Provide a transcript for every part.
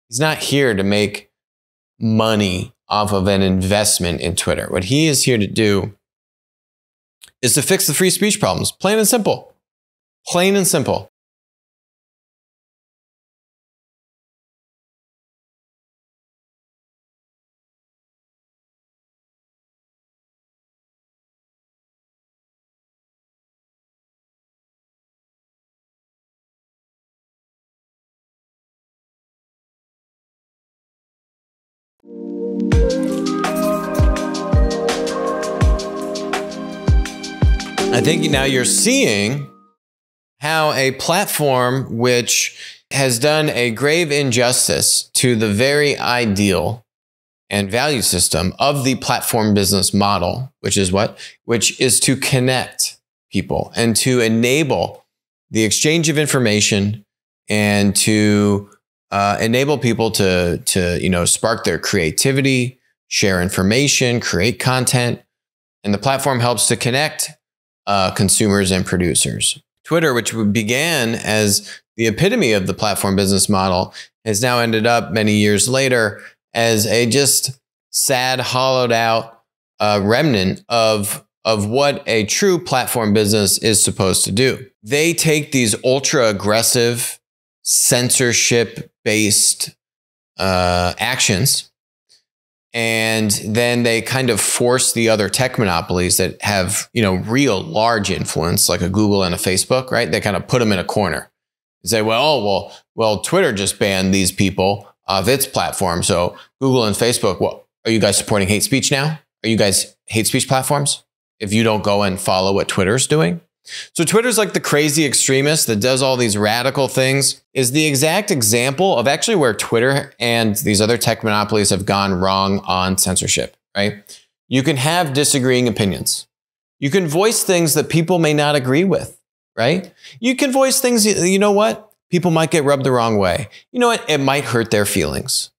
He's not here to make money off of an investment in Twitter. What he is here to do is to fix the free speech problems. Plain and simple. Plain and simple. I think now you're seeing how a platform which has done a grave injustice to the very ideal and value system of the platform business model, which is what? Which is to connect people and to enable the exchange of information and to enable people to spark their creativity, share information, create content. And the platform helps to connect consumers and producers. Twitter, which began as the epitome of the platform business model, has now ended up many years later as a just sad, hollowed out remnant of what a true platform business is supposed to do. They take these ultra aggressive, censorship-based actions, and then they kind of force the other tech monopolies that have, real large influence, like a Google and a Facebook, right? They kind of put them in a corner and say, well, Twitter just banned these people off its platform. So Google and Facebook, well, are you guys supporting hate speech now? Are you guys hate speech platforms if you don't go and follow what Twitter's doing? So Twitter's like the crazy extremist that does all these radical things, is the exact example of actually where Twitter and these other tech monopolies have gone wrong on censorship, right? You can have disagreeing opinions. You can voice things that people may not agree with, right? You can voice things, you know what? People might get rubbed the wrong way. You know what? It might hurt their feelings.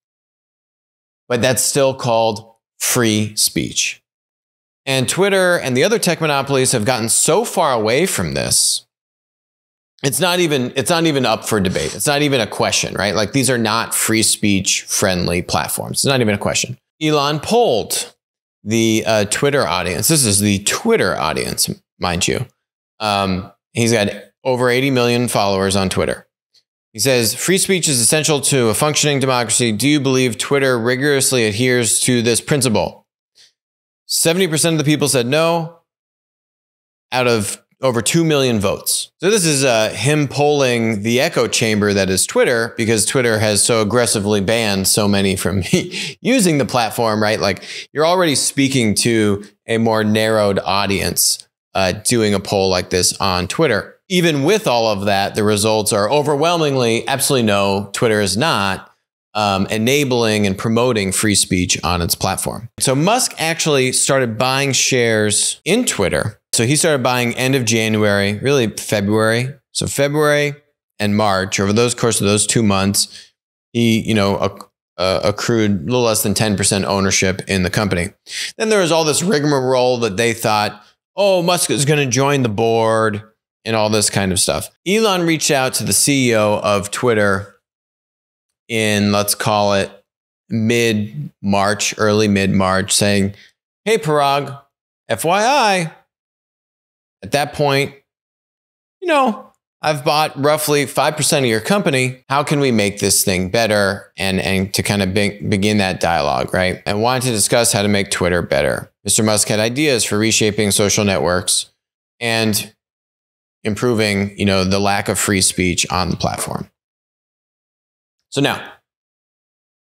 But that's still called free speech. And Twitter and the other tech monopolies have gotten so far away from this. It's not even up for debate. It's not even a question, right? Like, these are not free speech friendly platforms. It's not even a question. Elon polled the Twitter audience. This is the Twitter audience, mind you. He's got over 80 million followers on Twitter. He says, free speech is essential to a functioning democracy. Do you believe Twitter rigorously adheres to this principle? 70% of the people said no, out of over 2 million votes. So this is him polling the echo chamber that is Twitter, because Twitter has so aggressively banned so many from using the platform, right? Like, you're already speaking to a more narrowed audience doing a poll like this on Twitter. Even with all of that, the results are overwhelmingly absolutely no. Twitter is not enabling and promoting free speech on its platform. So Musk actually started buying shares in Twitter. So he started buying end of January, really February. So February and March, over those course of those 2 months, he, accrued a little less than 10% ownership in the company. Then there was all this rigmarole that they thought, oh, Musk is going to join the board and all this kind of stuff. Elon reached out to the CEO of Twitter in, let's call it mid-March, early mid-March, saying, hey, Parag, FYI, at that point, I've bought roughly 5% of your company. How can we make this thing better? And to kind of begin that dialogue, right? I wanted to discuss how to make Twitter better. Mr. Musk had ideas for reshaping social networks and improving, the lack of free speech on the platform. So now,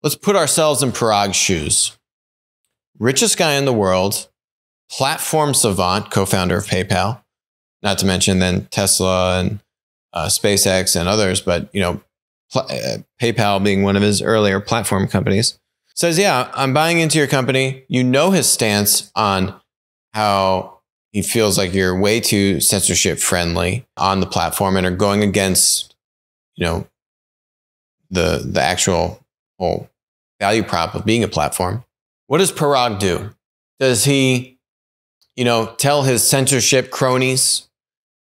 let's put ourselves in Parag's shoes. Richest guy in the world, platform savant, co-founder of PayPal, not to mention then Tesla and SpaceX and others, but PayPal being one of his earlier platform companies, says, yeah, I'm buying into your company. You know his stance on how he feels like you're way too censorship friendly on the platform and are going against, the actual whole value prop of being a platform. What does Parag do? Does he, tell his censorship cronies,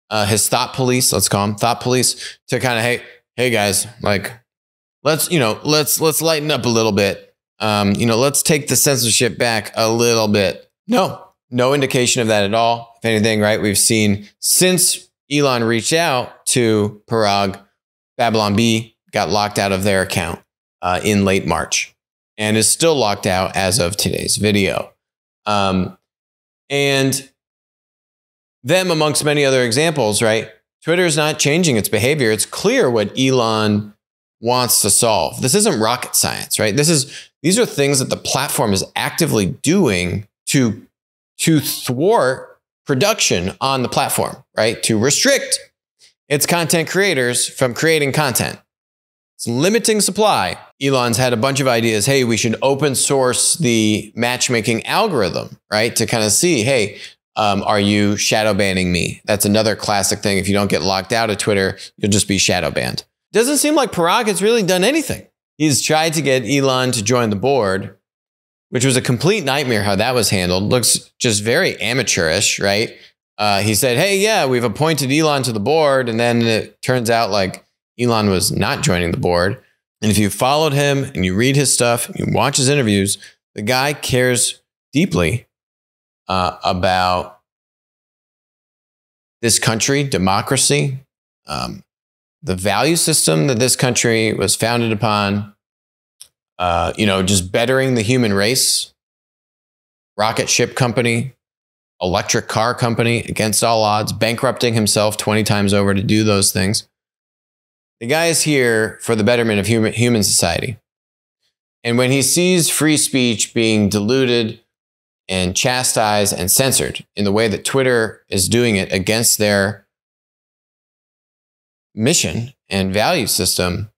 his thought police, let's call them thought police, to kind of, hey guys, like, let's lighten up a little bit. Let's take the censorship back a little bit. No indication of that at all. If anything, right, we've seen since Elon reached out to Parag, Babylon Bee got locked out of their account in late March and is still locked out as of today's video. And them amongst many other examples, right? Twitter is not changing its behavior. It's clear what Elon wants to solve. This isn't rocket science, right? These are things that the platform is actively doing to thwart production on the platform, right? To restrict its content creators from creating content. It's limiting supply. Elon's had a bunch of ideas. Hey, we should open source the matchmaking algorithm, right? To kind of see, hey, are you shadow banning me? That's another classic thing. If you don't get locked out of Twitter, you'll just be shadow banned. Doesn't seem like Parag has really done anything. He's tried to get Elon to join the board, which was a complete nightmare how that was handled. Looks just very amateurish, right? He said, hey, yeah, we've appointed Elon to the board. And then it turns out like Elon was not joining the board. And if you followed him and you read his stuff, and you watch his interviews, the guy cares deeply about this country, democracy, the value system that this country was founded upon, just bettering the human race, rocket ship company, electric car company against all odds, bankrupting himself 20 times over to do those things. The guy is here for the betterment of human society. And when he sees free speech being diluted and chastised and censored in the way that Twitter is doing it against their mission and value system,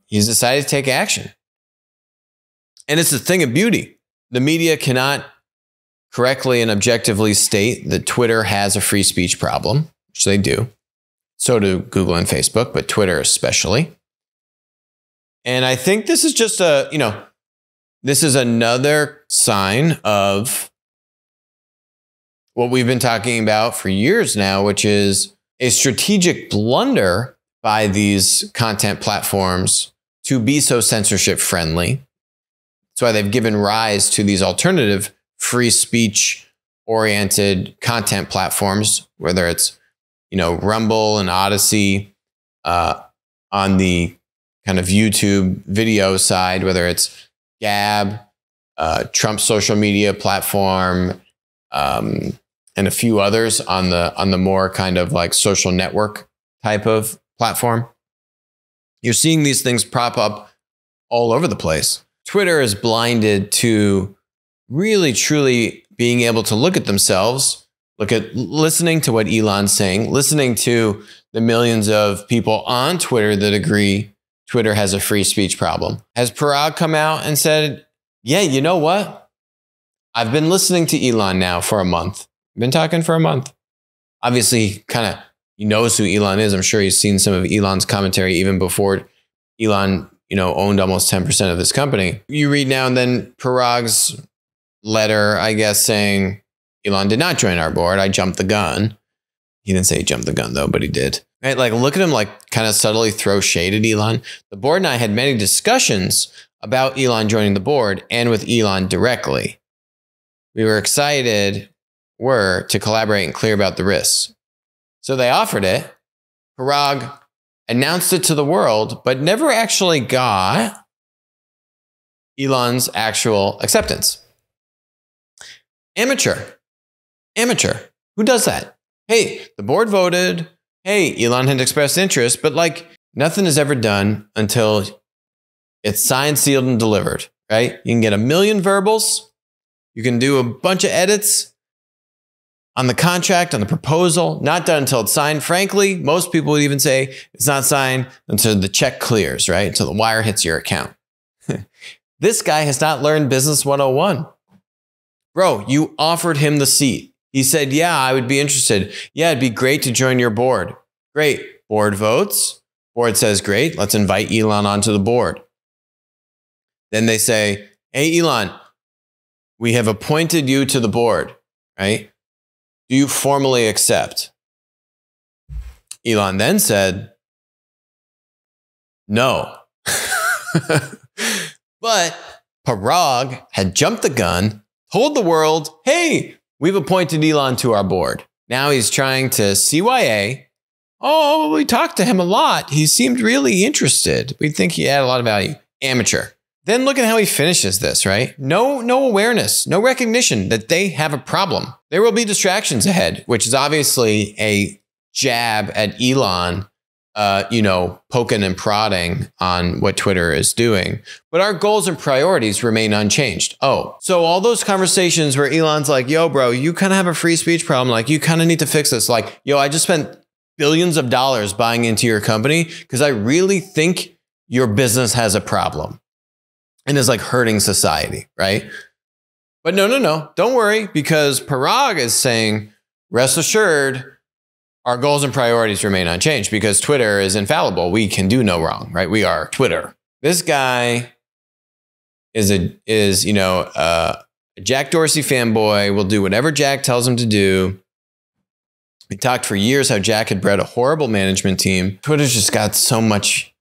he's decided to take action. And it's a thing of beauty. The media cannot correctly and objectively state that Twitter has a free speech problem, which they do. So do Google and Facebook, but Twitter especially. And I think this is just this is another sign of what we've been talking about for years now, which is a strategic blunder by these content platforms to be so censorship friendly. That's why they've given rise to these alternative free speech oriented content platforms, whether it's, Rumble and Odyssey on the kind of YouTube video side, whether it's Gab, Trump's social media platform, and a few others on the more kind of like social network type of platform. You're seeing these things prop up all over the place. Twitter is blinded to really, truly being able to look at themselves, listening to what Elon's saying, listening to the millions of people on Twitter that agree Twitter has a free speech problem. Has Parag come out and said, yeah, you know what? I've been listening to Elon now for a month. I've been talking for a month. Obviously, he knows who Elon is. I'm sure he's seen some of Elon's commentary even before Elon, owned almost 10% of this company. You read now and then Parag's letter, I guess, saying, Elon did not join our board. I jumped the gun. He didn't say he jumped the gun, though, but he did. Right? Like, look at him, kind of subtly throw shade at Elon. The board and I had many discussions about Elon joining the board and with Elon directly. We were excited to collaborate and clear about the risks. So they offered it. Parag announced it to the world, but never actually got Elon's actual acceptance. Amateur. Who does that? Hey, the board voted. Hey, Elon had expressed interest, but nothing is ever done until it's signed, sealed, and delivered, right? You can get 1 million verbals. You can do a bunch of edits on the contract, on the proposal, not done until it's signed. Frankly, most people would even say it's not signed until the check clears, right? Until the wire hits your account. This guy has not learned Business 101. Bro, you offered him the seat. He said, yeah, I would be interested. Yeah, it'd be great to join your board. Great. Board votes. Board says, great. Let's invite Elon onto the board. Then they say, hey, Elon, we have appointed you to the board, right? Do you formally accept? Elon then said, no, But Parag had jumped the gun, told the world, hey, we've appointed Elon to our board. Now he's trying to CYA. Oh, we talked to him a lot. He seemed really interested. We think he had a lot of value. Amateur. Then look at how he finishes this, right? No awareness, no recognition that they have a problem. There will be distractions ahead, which is obviously a jab at Elon, poking and prodding on what Twitter is doing. But our goals and priorities remain unchanged. Oh, so all those conversations where Elon's like, yo, bro, you kind of have a free speech problem. Like, you kind of need to fix this. Like, yo, I just spent billions of dollars buying into your company because I really think your business has a problem and is like hurting society, right? But no, don't worry, because Parag is saying, rest assured, our goals and priorities remain unchanged because Twitter is infallible. We can do no wrong, right? We are Twitter. This guy is a Jack Dorsey fanboy, will do whatever Jack tells him to do. We talked for years how Jack had bred a horrible management team. Twitter's just got so much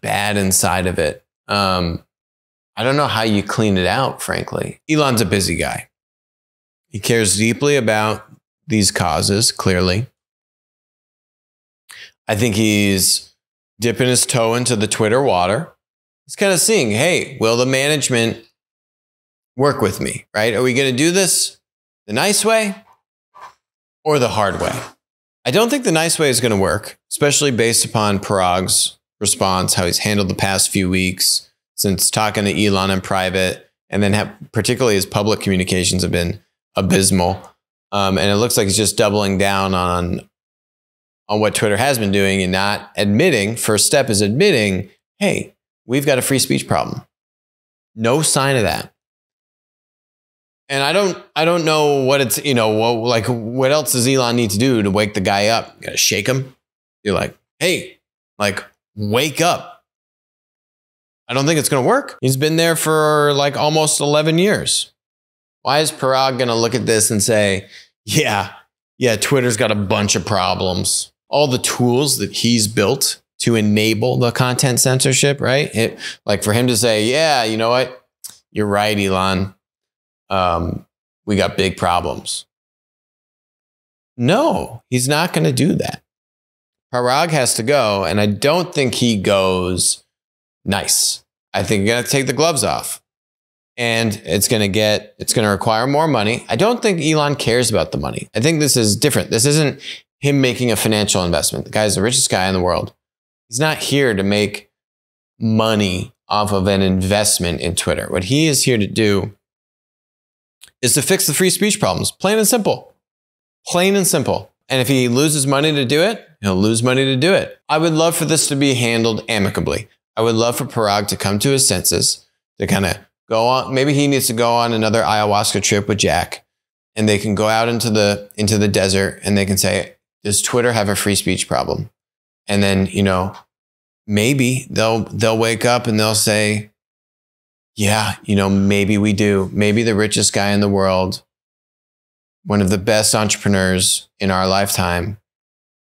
bad inside of it. I don't know how you clean it out, frankly. Elon's a busy guy. He cares deeply about these causes, clearly. I think he's dipping his toe into the Twitter water. He's kind of seeing, hey, will the management work with me, right? Are we going to do this the nice way or the hard way? I don't think the nice way is going to work, especially based upon Parag's response, how he's handled the past few weeks since talking to Elon in private, and then particularly his public communications have been abysmal. And it looks like he's just doubling down on what Twitter has been doing and not admitting. First step is admitting, hey, we've got a free speech problem. No sign of that. And I don't know what it's, what else does Elon need to do to wake the guy up? You gotta shake him. You're like, hey, wake up. I don't think it's going to work. He's been there for almost 11 years. Why is Parag going to look at this and say, yeah, Twitter's got a bunch of problems. All the tools that he's built to enable the content censorship, right? For him to say, yeah, you know what? You're right, Elon. We got big problems. No, he's not going to do that. Parag has to go, and I don't think he goes nice. I think you're going to take the gloves off, and it's going to require more money. I don't think Elon cares about the money. I think this is different. This isn't him making a financial investment. The guy's the richest guy in the world. He's not here to make money off of an investment in Twitter. What he is here to do is to fix the free speech problems. Plain and simple. Plain and simple. And if he loses money to do it, he'll lose money to do it. I would love for this to be handled amicably. I would love for Parag to come to his senses, to kind of go on. Maybe he needs to go on another ayahuasca trip with Jack, and they can go out into the desert and they can say, does Twitter have a free speech problem? And then, maybe they'll wake up and they'll say, yeah, maybe we do. Maybe the richest guy in the world, one of the best entrepreneurs in our lifetime,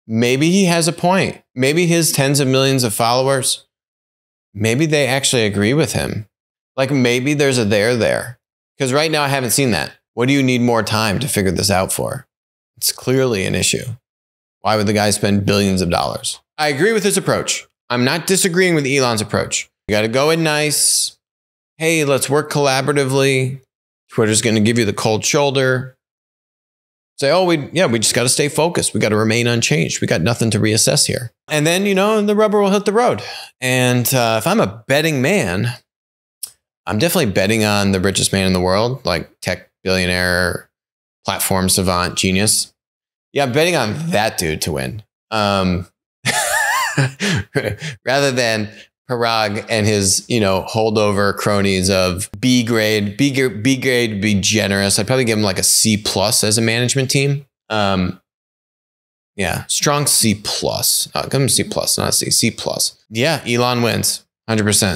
maybe he has a point. Maybe his tens of millions of followers, maybe they actually agree with him. Maybe there's a there. Because right now I haven't seen that. What do you need more time to figure this out for? It's clearly an issue. Why would the guy spend billions of dollars? I agree with his approach. I'm not disagreeing with Elon's approach. You got to go in nice. Hey, let's work collaboratively. Twitter's going to give you the cold shoulder. Say, we just got to stay focused. We got to remain unchanged. We got nothing to reassess here. And then, the rubber will hit the road. And if I'm a betting man, I'm definitely betting on the richest man in the world, tech billionaire, platform savant, genius. Yeah, I'm betting on that dude to win. Rather than Parag and his, holdover cronies of B grade, be generous. I'd probably give him a C+ as a management team. Yeah, strong C+. Give him C+, not a C, C+. Yeah, Elon wins 100%.